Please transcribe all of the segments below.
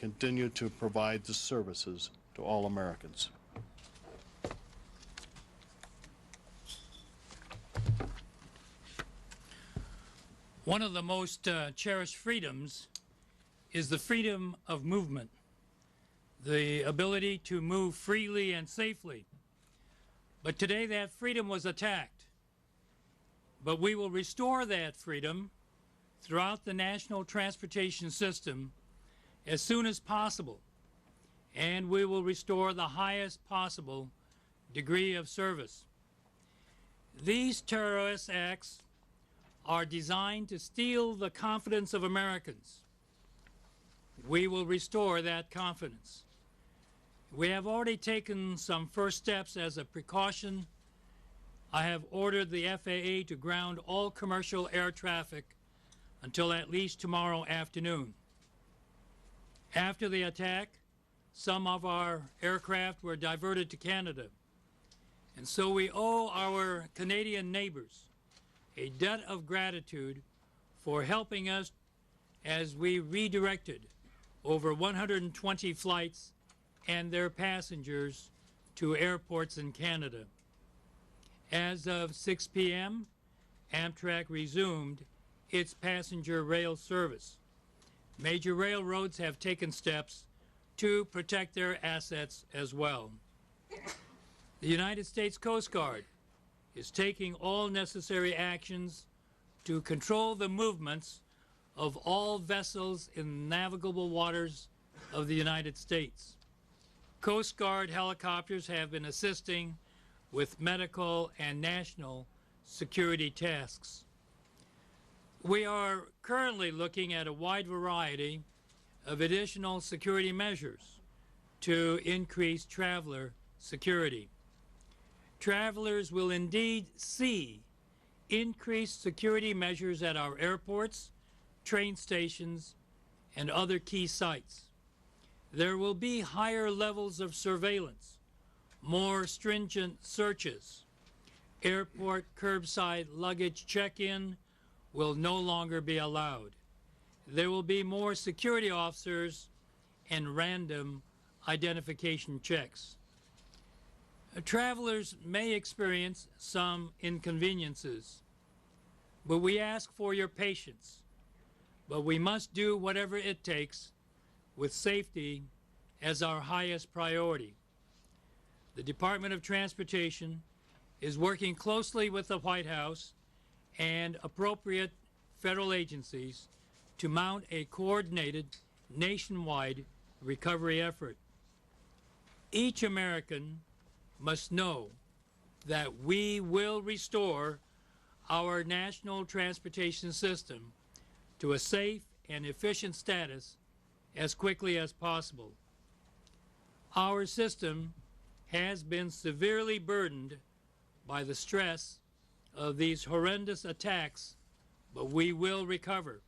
continue to provide the services to all Americans. One of the most cherished freedoms is the freedom of movement, the ability to move freely and safely. But today that freedom was attacked. But we will restore that freedom throughout the national transportation system as soon as possible, and we will restore the highest possible degree of service. These terrorist acts are designed to steal the confidence of Americans. We will restore that confidence. We have already taken some first steps as a precaution. I have ordered the FAA to ground all commercial air traffic until at least tomorrow afternoon. After the attack, some of our aircraft were diverted to Canada. And so we owe our Canadian neighbors a debt of gratitude for helping us as we redirected over 120 flights and their passengers to airports in Canada. As of 6 p.m., Amtrak resumed its passenger rail service. Major railroads have taken steps to protect their assets as well. The United States Coast Guard is taking all necessary actions to control the movements of all vessels in navigable waters of the United States. Coast Guard helicopters have been assisting with medical and national security tasks. We are currently looking at a wide variety of additional security measures to increase traveler security. Travelers will indeed see increased security measures at our airports, train stations, and other key sites. There will be higher levels of surveillance, more stringent searches. Airport curbside luggage check-in will no longer be allowed. There will be more security officers and random identification checks. Travelers may experience some inconveniences, but we ask for your patience. But we must do whatever it takes with safety as our highest priority. The Department of Transportation is working closely with the White House and appropriate federal agencies to mount a coordinated nationwide recovery effort. Each American must know that we will restore our national transportation system to a safe and efficient status as quickly as possible. Our system has been severely burdened by the stress of these horrendous attacks, but we will recover.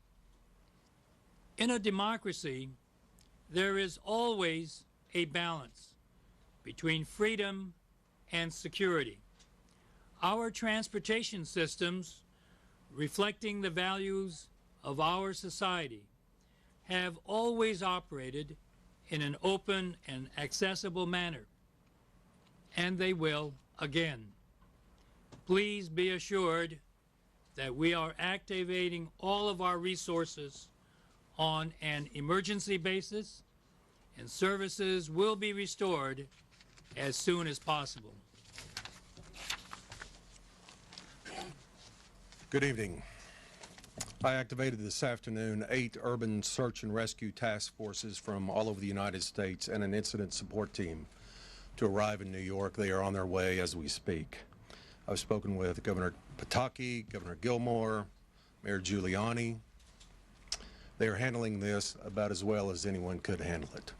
In a democracy, there is always a balance between freedom and security. Our transportation systems, reflecting the values of our society, have always operated in an open and accessible manner, and they will again. Please be assured that we are activating all of our resources on an emergency basis, and services will be restored as soon as possible. Good evening. I activated this afternoon 8 urban search and rescue task forces from all over the United States and an incident support team to arrive in New York. They are on their way as we speak. I've spoken with Governor Pataki, Governor Gilmore, Mayor Giuliani. They are handling this about as well as anyone could handle it.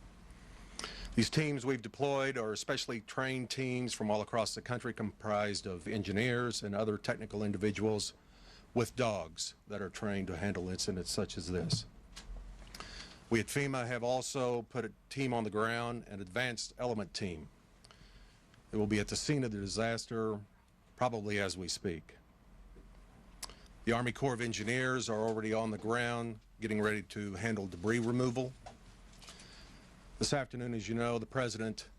These teams we've deployed are specially trained teams from all across the country, comprised of engineers and other technical individuals with dogs that are trained to handle incidents such as this. We at FEMA have also put a team on the ground, an advanced element team. It will be at the scene of the disaster probably as we speak. The Army Corps of Engineers are already on the ground getting ready to handle debris removal. This afternoon, as you know, the President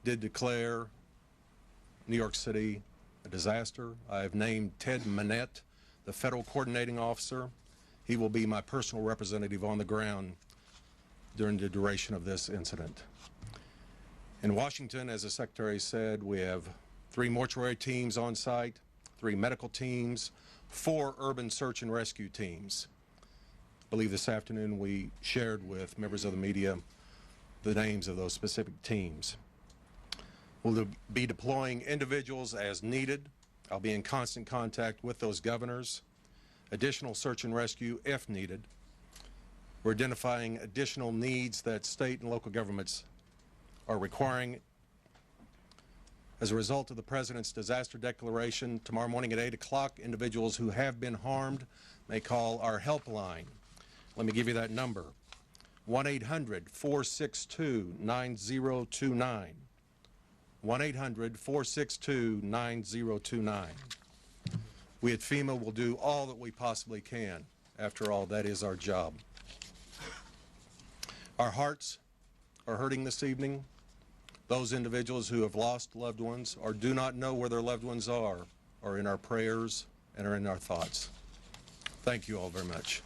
did declare New York City a disaster. I've named Ted Mineta the Federal Coordinating Officer. He will be my personal representative on the ground during the duration of this incident. In Washington, as the Secretary said, we have 3 mortuary teams on site, 3 medical teams, 4 urban search and rescue teams. I believe this afternoon we shared with members of the media the names of those specific teams. We'll be deploying individuals as needed. I'll be in constant contact with those governors. Additional search and rescue if needed. We're identifying additional needs that state and local governments are requiring. As a result of the President's disaster declaration, tomorrow morning at 8 o'clock, individuals who have been harmed may call our helpline. Let me give you that number, 1-800-462-9029. 1-800-462-9029. We at FEMA will do all that we possibly can. After all, that is our job. Our hearts are hurting this evening. Those individuals who have lost loved ones or do not know where their loved ones are in our prayers and are in our thoughts. Thank you all very much.